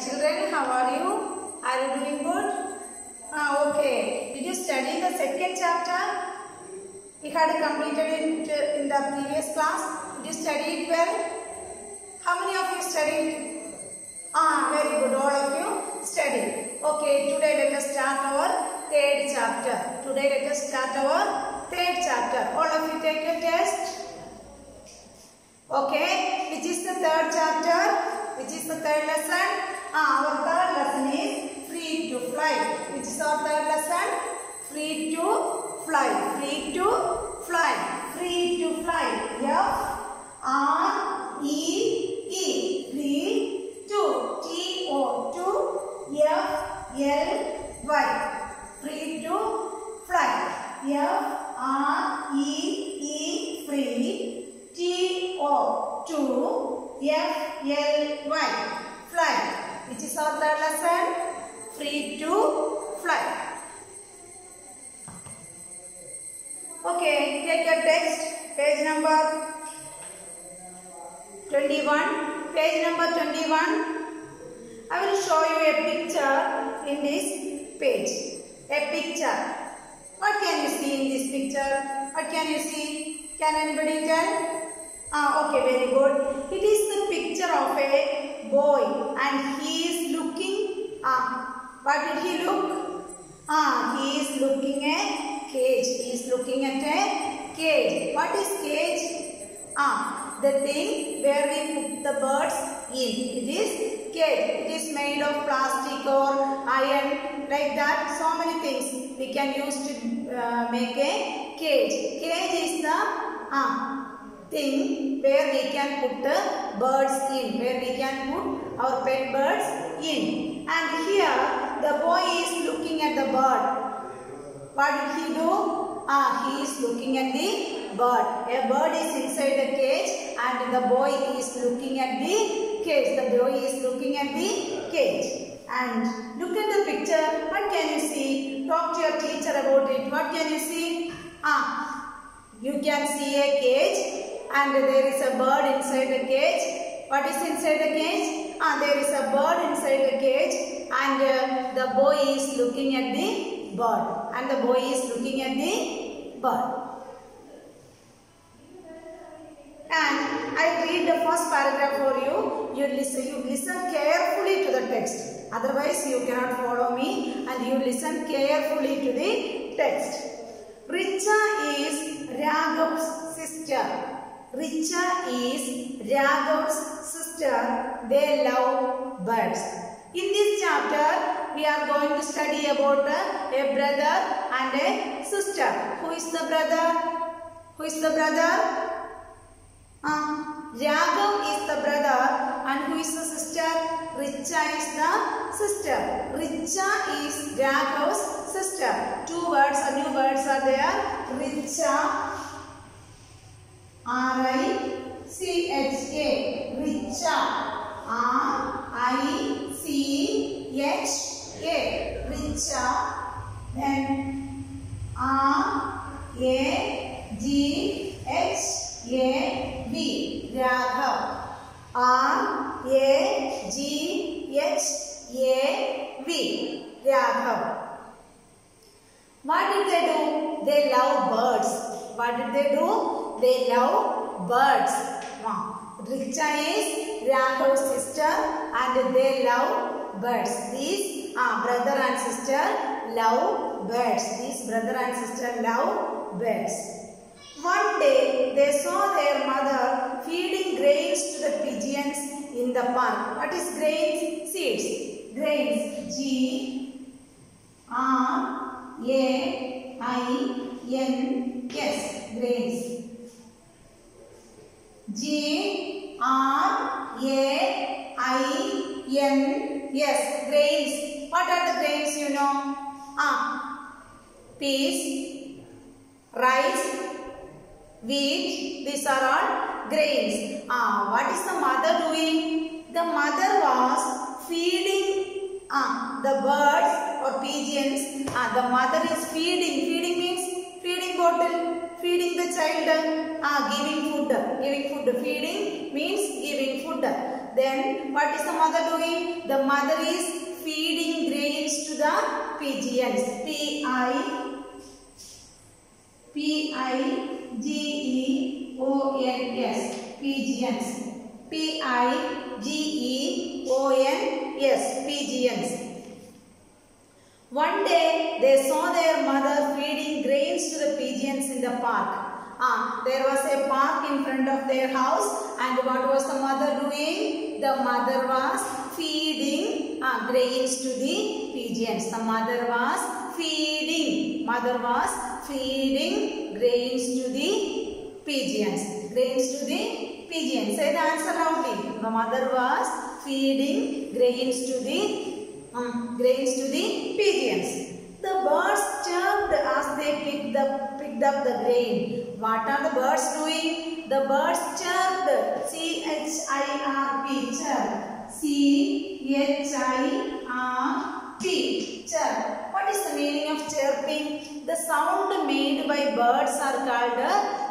children, how are you? Are you doing good? Okay. Did you study the second chapter? We had completed it in the previous class. Did you study it well? How many of you studied? Very good. All of you studied. Okay. Today let us start our third chapter. All of you take your test. Okay. Which is the third chapter? Which is the third lesson? Our third lesson is free to fly. Which is our third lesson? Free to fly. Free to fly. Free to fly. F-R-E-E. Free to. T-O-2. F-L-Y. Free to fly. F-R-E-E. Free. T-O-2. F-L-Y. Fly. Which is our third lesson? Free to fly. Okay, take your text. Page number 21. Page number 21. I will show you a picture in this page. A picture. What can you see in this picture? What can you see? Can anybody tell? Okay, very good. It is the picture of a boy and he is looking. What did he look? He is looking at a cage. He is looking at a cage. What is cage? The thing where we put the birds in. It is cage. It is made of plastic or iron, like that. So many things we can use to make a cage. Cage is the thing where we can put the birds in, where we can put our pet birds in. And here the boy is looking at the bird. What did he do? He is looking at the bird. A bird is inside the cage and the boy is looking at the cage. The boy is looking at the cage. And look at the picture. What can you see? Talk to your teacher about it. What can you see? You can see a cage. And there is a bird inside the cage. What is inside the cage? There is a bird inside the cage and the boy is looking at the bird. And the boy is looking at the bird. And I read the first paragraph for you. You listen carefully to the text. Otherwise you cannot follow me, and you listen carefully to the text. Richa is Raghav's sister. Richa is Raghav's sister. They love birds. In this chapter, we are going to study about a brother and a sister. Who is the brother? Who is the brother? Raghav is the brother, and who is the sister? Richa is the sister. Richa is Raghav's sister. Two words, new words are there. Richa. R-I-C-H-A. Richa. R-I-C-H-A. Richa. Then R-A-G-H-A-V. Raghav. R-A-G-H-A-V. Raghav. What did they do? They love birds. What did they do? They love birds. Richa is Raghav's sister and they love birds. These brother and sister love birds. These brother and sister love birds. One day they saw their mother feeding grains to the pigeons in the park. What is grains? Seeds. Grains. G-R-A-I-N-S. Grains. G-R-A-I-N-S. Grains. What are the grains you know? Peas, rice, wheat. These are all grains. What is the mother doing? The mother was feeding the birds or pigeons. The mother is feeding. Feeding means feeding bottle. Feeding the child. Giving food. Giving food. Feeding means giving food. Then what is the mother doing? The mother is feeding grains to the pigeons. P-I-G-E-O-N-S. Pigeons. P-I-G-E-O-N-S. Pigeons. One day they saw their mother feeding grains to the pigeons in the park. There was a park in front of their house, and what was the mother doing? The mother was feeding grains to the pigeons. The mother was feeding. Mother was feeding grains to the pigeons. Grains to the pigeons. Say the answer loudly. The mother was feeding grains to the pigeons. The birds chirped as they picked up the grain. What are the birds doing? The birds chirped. C-H-I-R-P. Chirp. C-H-I-R-P. Chirp. What is the meaning of chirping? The sound made by birds are called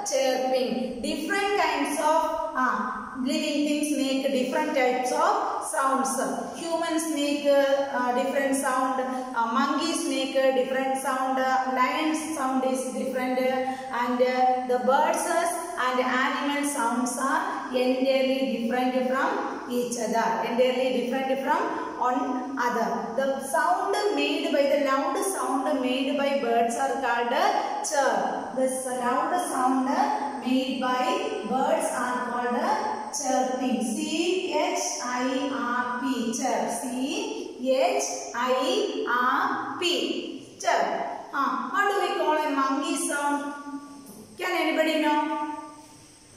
chirping. Different kinds of living things make different types of sounds. Humans make different sound. Monkeys make a different sound. Lions sound is different. And the birds and animal sounds are entirely different from each other. Entirely different from one other. The sound made by the loud sound made by birds are called chirp. The loud sound made by birds are called chirping. C-H-I-R-P. Chirp. C-H-I-R-P. Chirp. What do we call a monkey sound? Can anybody know?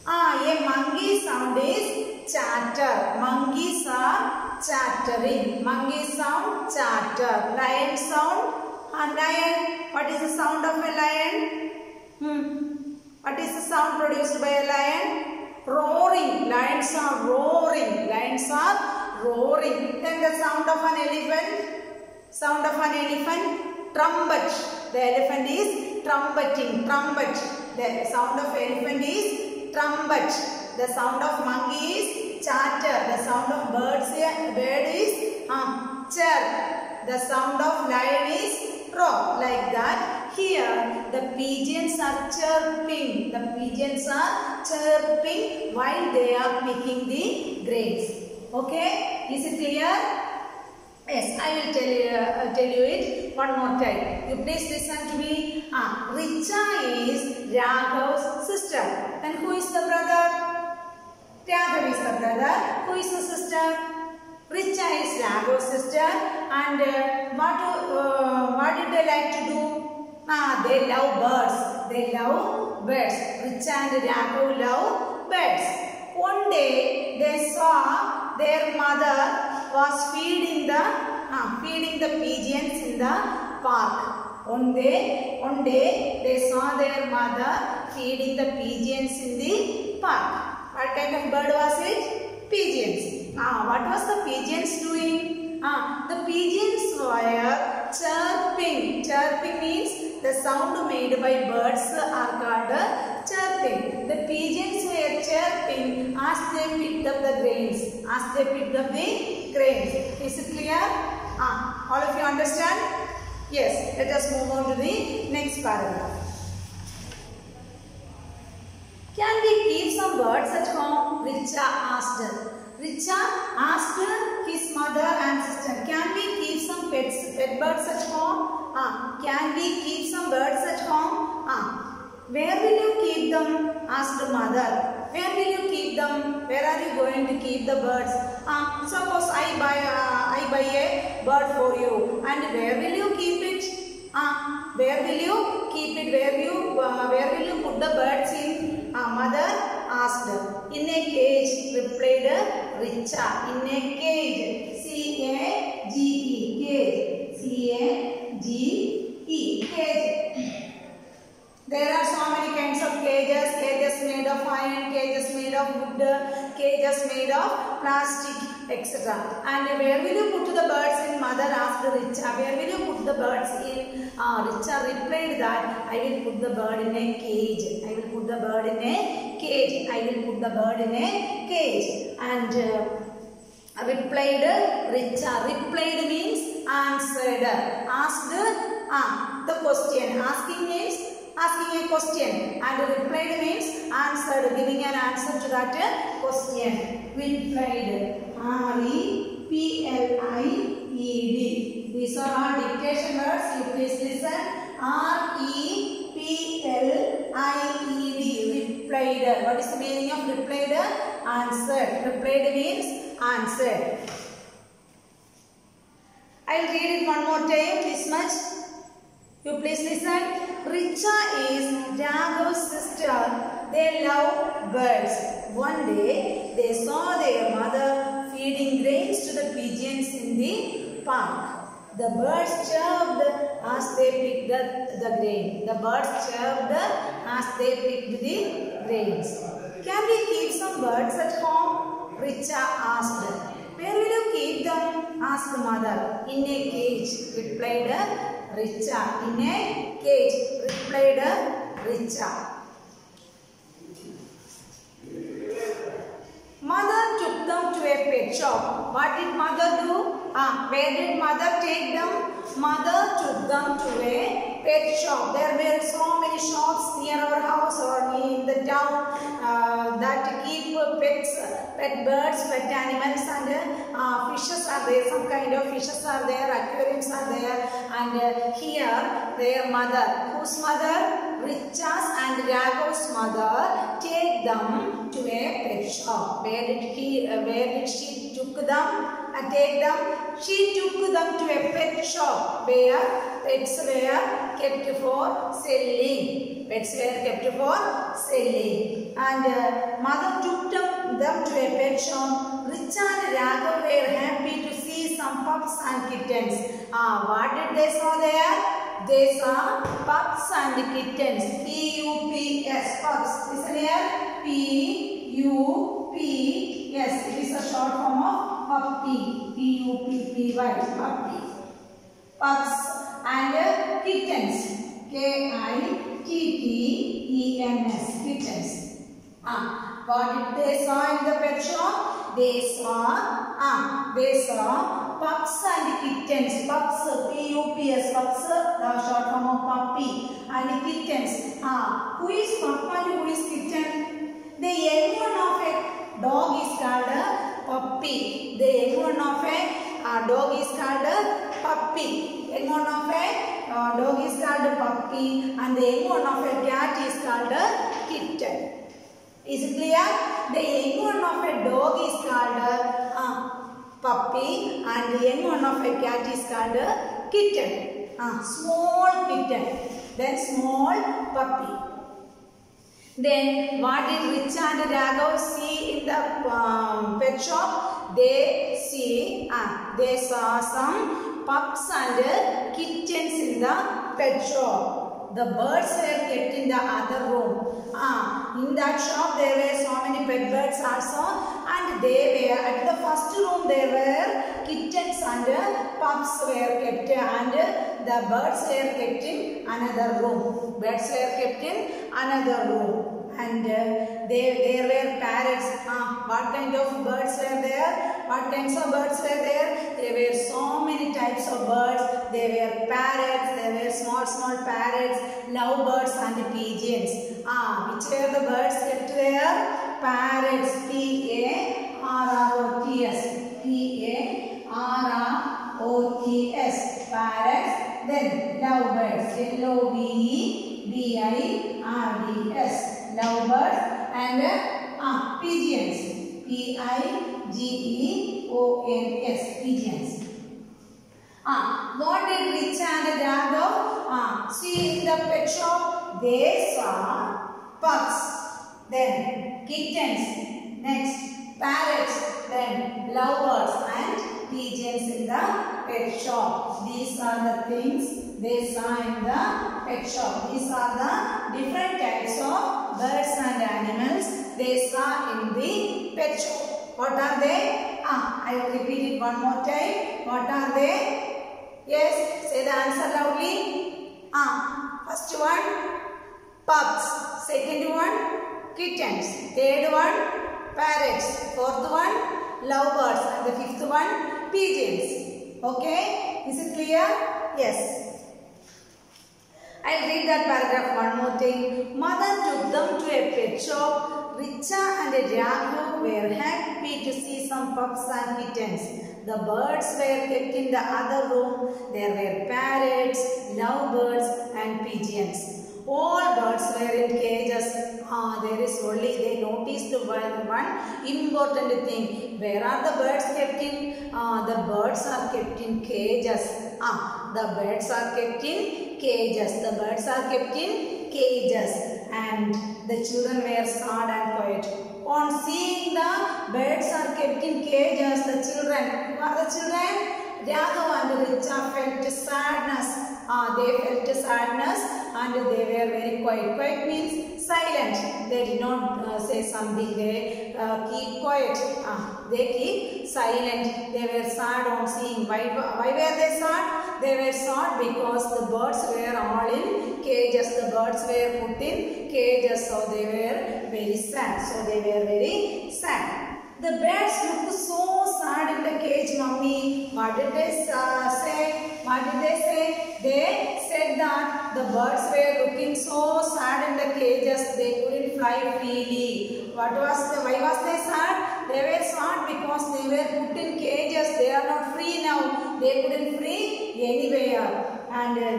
A monkey sound is chatter. Monkeys are chattering. Monkey sound, chatter. Lion sound, lion. What is the sound of a lion? What is the sound produced by a lion? Roaring. Lions are roaring. Lions are roaring. Then the sound of an elephant. Sound of an elephant. Trumpet. The elephant is trumpeting. Trumpet. The sound of elephant is trumpet. The sound of monkey is chatter. The sound of bird is chirp. The sound of lion is roar. Like that. Here the pigeons are chirping. The pigeons are chirping while they are picking the grains. Okay? Is it clear? Yes, I will tell you it one more time. You please listen to me. Richa is Raghav's sister. And who is the brother? Raghav is the brother. Who is the sister? Richa is Raghav's sister. And what did they like to do? They love birds. They love birds. Richa and Raghav love birds. One day they saw their mother was feeding the pigeons in the park. One day they saw their mother feeding the pigeons in the park. What kind of bird was it? Pigeons. What was the pigeons doing? The pigeons were chirping. Chirping means the sound made by birds are called chirping. The pigeons were chirping as they picked up the grains. Is it clear? All of you understand? Yes. Let us move on to the next paragraph. Can we keep some birds at home? Richa asked. Richa asked his mother and sister, can we keep some pet birds at home? Can we keep some birds at home? Where will you keep them? Asked the mother. Where will you keep them? Where are you going to keep the birds? Suppose I buy a bird for you. And where will you keep it? Where will you keep it? Where will you put the birds in? Mother asked. In a cage, replied Richa. In a cage. C-A-G-E. Cage. C-A-G-E. Cage. There are so many kinds of cages. Cages made of iron, cages made of wood, cages made of plastic, etc. And where will you put the birds in? Mother asked Richa. Where will you put the birds in? Richa replied that I will put the bird in a cage. I will put the bird in a cage. I will put the bird in a cage. And Replied Richa. Replied means answered. Asked the question. Asking means asking a question, and replied means answered, giving an answer to that question. Replied. R-E-P-L-I-E-D. These are our dictation words. You please listen. R-E-P-L-I-E-D. Replied. What is the meaning of replied? Answered. Replied means answered. I will read it one more time. This much. You please listen. Richa is Raghav's sister. They love birds. One day they saw their mother feeding grains to the pigeons in the park. The birds chirped as they picked the grain. The birds chirped as they picked the grains. Can we keep some birds at home? Richa asked. Where will you keep them? Asked mother. In a cage, replied Richa. In a cage, replied Richa. Mother took them to a pet shop. What did mother do? Where did mother take them? Mother took them to a pet shop. There were so many shops near our house or in the town that keep pets, pet birds, pet animals, and fishes are there. Some kind of fishes are there, aquariums are there, and here their mother, whose mother? Richa's and Raghav's mother take them to a pet shop. Where did she took them? Take them. She took them to a pet shop where pets were kept for selling. Pets were kept for selling. And mother took them to a pet shop. Richa and Raghav were happy to see some pups and kittens. What did they saw there? They saw pups and kittens. P-U-P-S. Pups. Listen here. P-U-P-S. It is a short form of puppy. P-U-P-P-Y. Puppy. Pups and kittens. K-I-T-T-E-N-S. Kittens. What did they saw in the pet shop? They saw pups and kittens. Pups, P-U-P-S. Pups, the short form of puppy. And kittens. Who is pup and who is kitten? The young one of a dog is called a puppy. The young one of a dog is called a puppy. Young one of a dog is called a puppy, and the young one of a cat is called a kitten. Is it clear? The young one of a dog is called a puppy, and the young one of a cat is called a kitten. Small kitten. Then small puppy. Then what did Richa and Raghav see in the pet shop? They saw some pups and kittens in the pet shop. The birds were kept in the other room. In that shop there were so many pet birds also, and they were at the first room there were kittens and pups were kept, and the birds were kept in another room. Birds were kept in another room. And there were parrots. What kind of birds were there? What kinds of birds were there? There were so many types of birds. There were parrots, there were small parrots, lovebirds and pigeons. Which were the birds kept there? Parrots. P-A-R-R-O-T-S. P-A-R-R-O-T-S. Parrots. Then lovebirds. L-O-V-E-B-I-R-D-S. Lovebirds and pigeons. P-I-G-E-O-N-S. Pigeons. What did Richa and Raghav see in the pet shop? They saw pups, then kittens, next parrots, then lovebirds and pigeons in the pet shop. These are the things they saw in the pet shop. These are the different types of birds and animals they saw in the pet shop. What are they? I will repeat it one more time. What are they? Yes, say the answer loudly. First one, pups. Second one, kittens. Third one, parrots. Fourth one, lovebirds, and the fifth one pigeons. Okay, is it clear? Yes. I'll read that paragraph one more time. Mother took them to a pet shop. Richa and Raghav were happy to see some pups and kittens. The birds were kept in the other room. There were parrots, lovebirds and pigeons. All birds were in cages. There is only, they noticed one important thing. Where are the birds kept in? The birds are kept in cages. The birds are kept in cages. The birds are kept in cages. And the children were sad and quiet. On seeing the birds are kept in cages, the children, who are the children? Raghav and Richa felt sadness. They felt sadness and they were very quiet. Quiet means silent. They did not say something. They keep quiet. They keep silent. They were sad on seeing. Why were they sad? They were sad because the birds were all in cages. The birds were put in cages. So they were very sad. The birds looked so sad in the cage, Mummy. What did they say? They said that the birds were looking so sad in the cages. They couldn't fly freely. Why was they sad? They were sad because they were put in cages. They are not free now. They couldn't fly anywhere. And the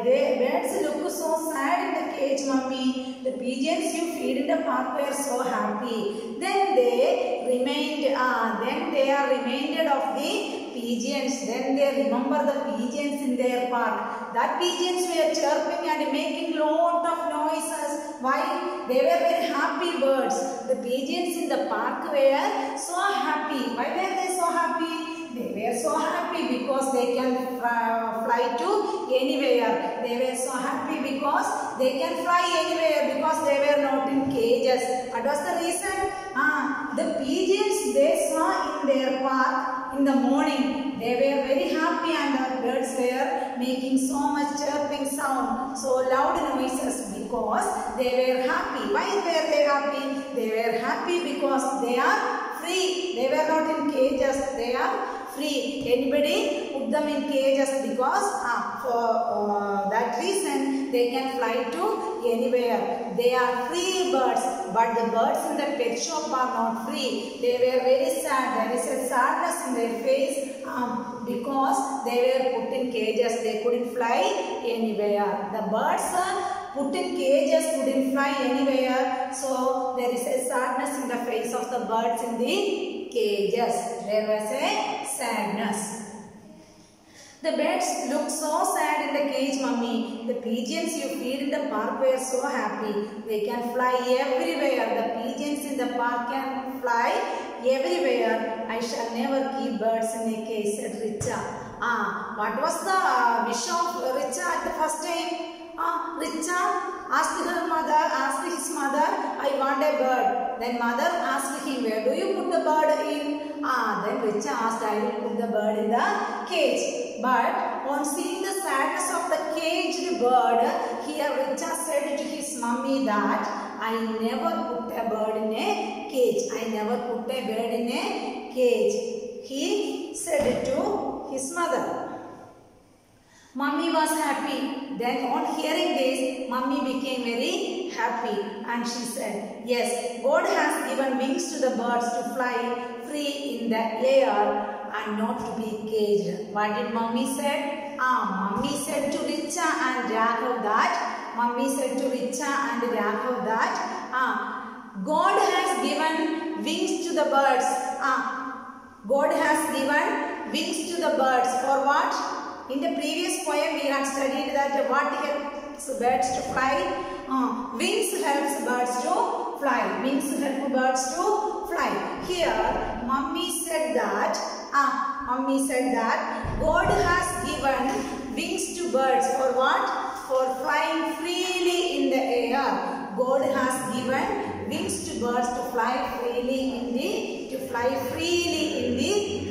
birds look so sad in the cage, Mummy. The pigeons you feed in the park were so happy. Then they are reminded of the pigeons. Then they remember the pigeons in their park. That pigeons were chirping and making lot of noises. Why? They were very happy birds. The pigeons in the park were so happy. Why were they so happy? They were so happy because they can fly to anywhere. They were so happy because they can fly anywhere because they were not in cages. What was the reason? The pigeons they saw in their park in the morning. They were very happy and the birds were making so much chirping sound, so loud noises because they were happy. Why were they happy? They were happy because they are free. They were not in cages. They are free. Anybody put them in cages because for that reason they can fly to anywhere. They are free birds, but the birds in the pet shop are not free. They were very sad. There is a sadness in their face because they were put in cages. They couldn't fly anywhere. The birds are put in cages, couldn't fly anywhere. So there is a sadness in the face of the birds in the cages. There was a sadness. The birds looked so sad in the cage, Mummy. The pigeons you feed in the park were so happy. They can fly everywhere. The pigeons in the park can fly everywhere. I shall never keep birds in a cage, said Richa. What was the wish of Richa at the first time? Richa asked his mother, I want a bird. Then mother asked him, where do you put the bird in? Then Richa asked, I will put the bird in the cage. But on seeing the sadness of the caged bird, here Richa said to his mummy that I never put a bird in a cage. I never put a bird in a cage. He said it to his mother. Mummy was happy. Then on hearing this, Mummy became very happy and she said, yes, God has given wings to the birds to fly free in the air and not to be caged. What did Mummy said? Mummy said to Richa and Raghav that, God has given wings to the birds. God has given wings to the birds. For what? In the previous poem we had studied that what helps birds to fly? Wings helps birds to fly. Wings help birds to fly. Here Mummy said that God has given wings to birds for what? For flying freely in the air. God has given wings to birds to fly freely in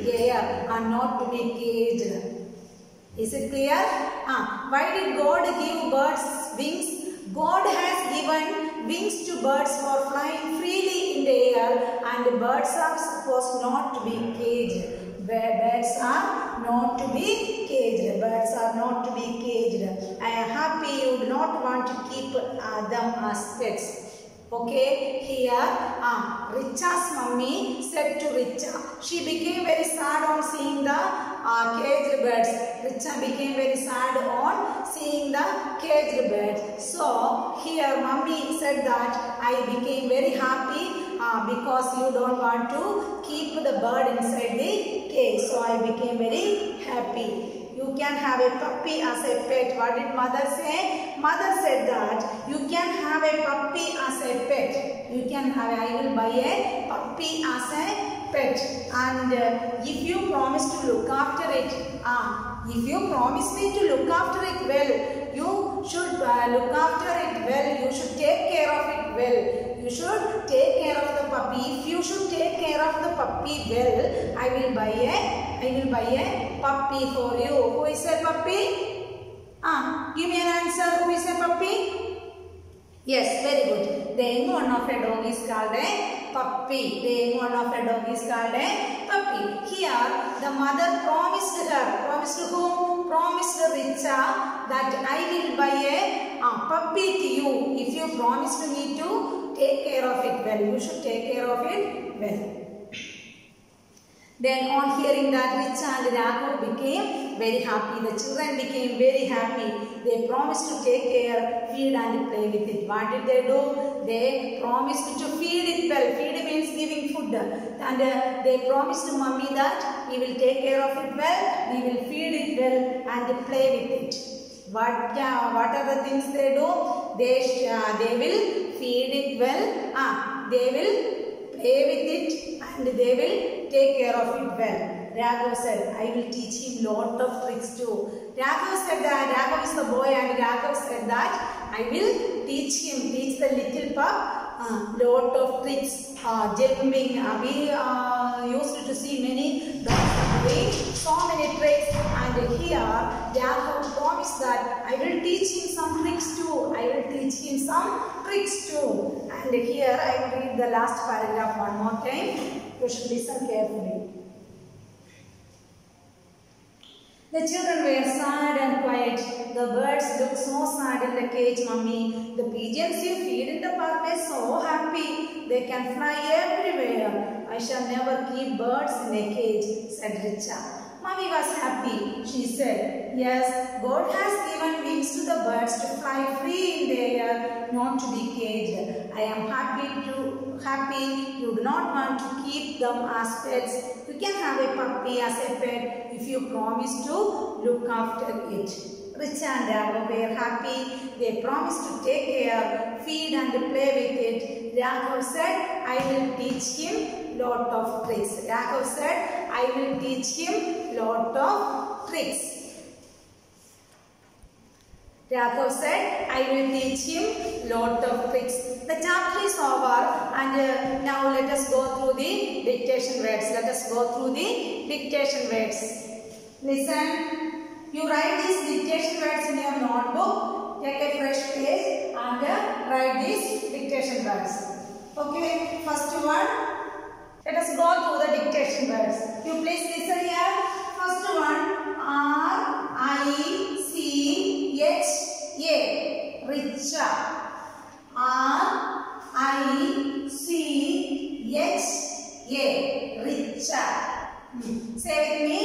the air and not to be caged. Is it clear? Why did God give birds wings? God has given wings to birds for flying freely in the air, and birds are supposed not to be caged. Birds are not to be caged. Birds are not to be caged. I am happy you do not want to keep them as pets. Okay, here Richa's mummy said to Richa. She became very sad on seeing the caged birds. Richa became very sad on seeing the caged birds. So here mummy said that I became very happy because you don't want to keep the bird inside the cage. So I became very happy. You can have a puppy as a pet. What did mother say? Mother said that you can have a puppy as a pet. You can have, I will buy a puppy as a pet. And if you promise to look after it, if you promise me to look after it well, you should look after it well. You should take care of it well. You should take care of the puppy. If you should take care of the puppy well, I will buy a puppy for you. Who is a puppy? Give me an answer. Who is a puppy? Yes, very good. The young one of a dog is called a puppy. The young one of a dog is called a puppy. Here, the mother promised her. Promised to whom? Promised Richa that I will buy a puppy to you. If you promise to me to take care of it well. You should take care of it well. Then on hearing that, Richa and Raghav became very happy. The children became very happy. They promised to take care, feed and play with it. What did they do? They promised to feed it well. Feed means giving food. And they promised to mummy that we will take care of it well, we will feed it well and play with it. What are the things they do? They will feed it well. They will play with it and they will take care of it well. Raghav said, I will teach him lot of tricks too. Raghav said that, Raghav is the boy, and Raghav said that I will teach the little pup lot of tricks, jumping. We used to see many dogs doing so many tricks, and here Raghav promised that I will teach him some tricks too. I will teach him some tricks too. And here I will read the last paragraph one more time. You should listen carefully. The children were sad and quiet. The birds looked so sad in the cage, mummy. The pigeons you feed in the park were so happy. They can fly everywhere. I shall never keep birds in a cage, said Richa. Mummy was happy. She said, yes, God has given wings to the birds to fly free in the air, not to be caged. I am happy you do not want to keep them as pets. You can have a puppy as a pet if you promise to look after it. Richa and Raghav were happy. They promised to take care, feed and play with it. Raghav said, I will teach him lot of tricks. Raghav said, I will teach him lot of tricks. Raghav said, I will teach him lot of tricks. The chapter is over, and now let us go through the dictation words. Let us go through the dictation words. Listen. You write these dictation words in your notebook. Take a fresh page and write these dictation words. Okay, first one. Let us go through the dictation words. You please listen here. First one, R-I-C-H-A. Richa. R-I-C-H-A. Richa. Say with me.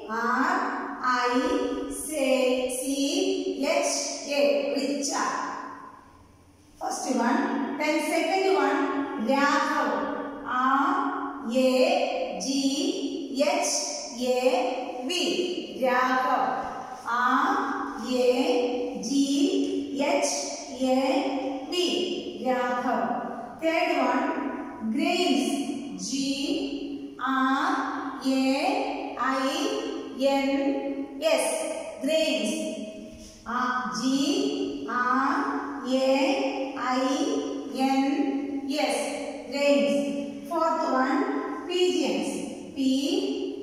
R-I-C-H-A. Richa. First one. Then second one, Raghav. R-A-G-H-A-V. Raghav. R-A-G-H-A-V. Raghav. Third one, grains. G-R-A-I-N-S. Grains. G-R-A-I-N-S. Grains. Fourth one, pigeons. P-I-G-E-O-N-S.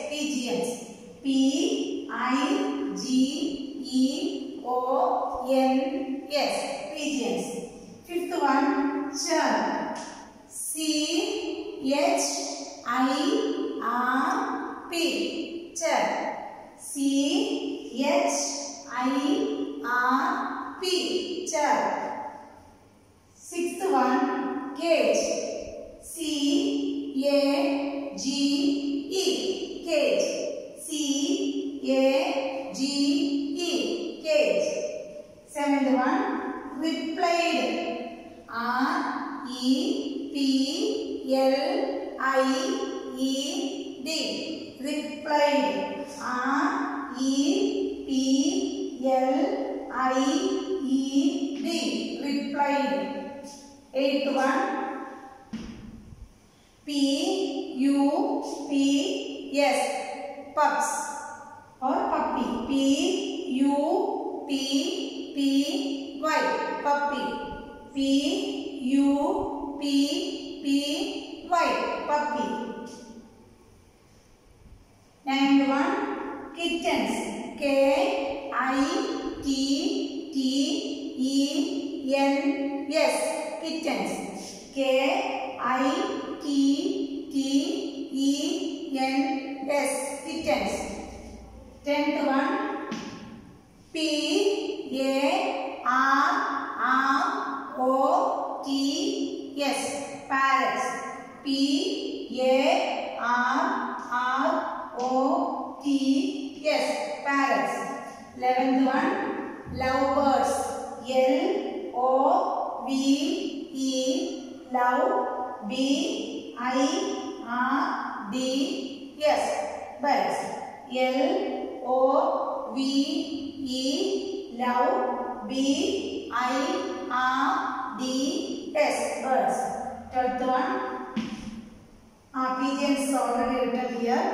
Pigeons. P-I-G-E-O-N-S. P-E-O-N-S. Pigeons. Fifth one, chirp. C-H-I-R-P. Chirp. C-H-I-R-P. Chirp. Sixth one, cage. C-A-G-E. Cage. C-A-G-E. Cage. Seventh one, replied. R-E-P-L-I-E-D. Replied. R-E-P-L-I-E-D. Replied. Eighth one, P-U-P-S. Pups or puppy. P-U-P-P-Y. Puppy. P-U-P-P-Y. Puppy. Ninth one, kittens. K-I-T-T-E-N-S. Kittens. K-I-T-T-E-N-S. Kittens. Tenth one, P-A-R-R-O-T-S. Parrots. P-A-R-R-O-T-S. Parrots. 11th one, lovebirds. L-O-V-E. Love. B-I-R-D-S. Birds. L-O-V-E. Love. B-I-R-D-S. Birds. 12th one, pigeons already written here.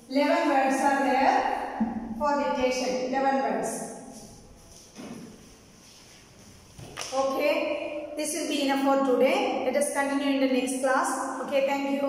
11 words are there for dictation. 11 words. Okay, this will be enough for today. Let us continue in the next class. Okay, thank you.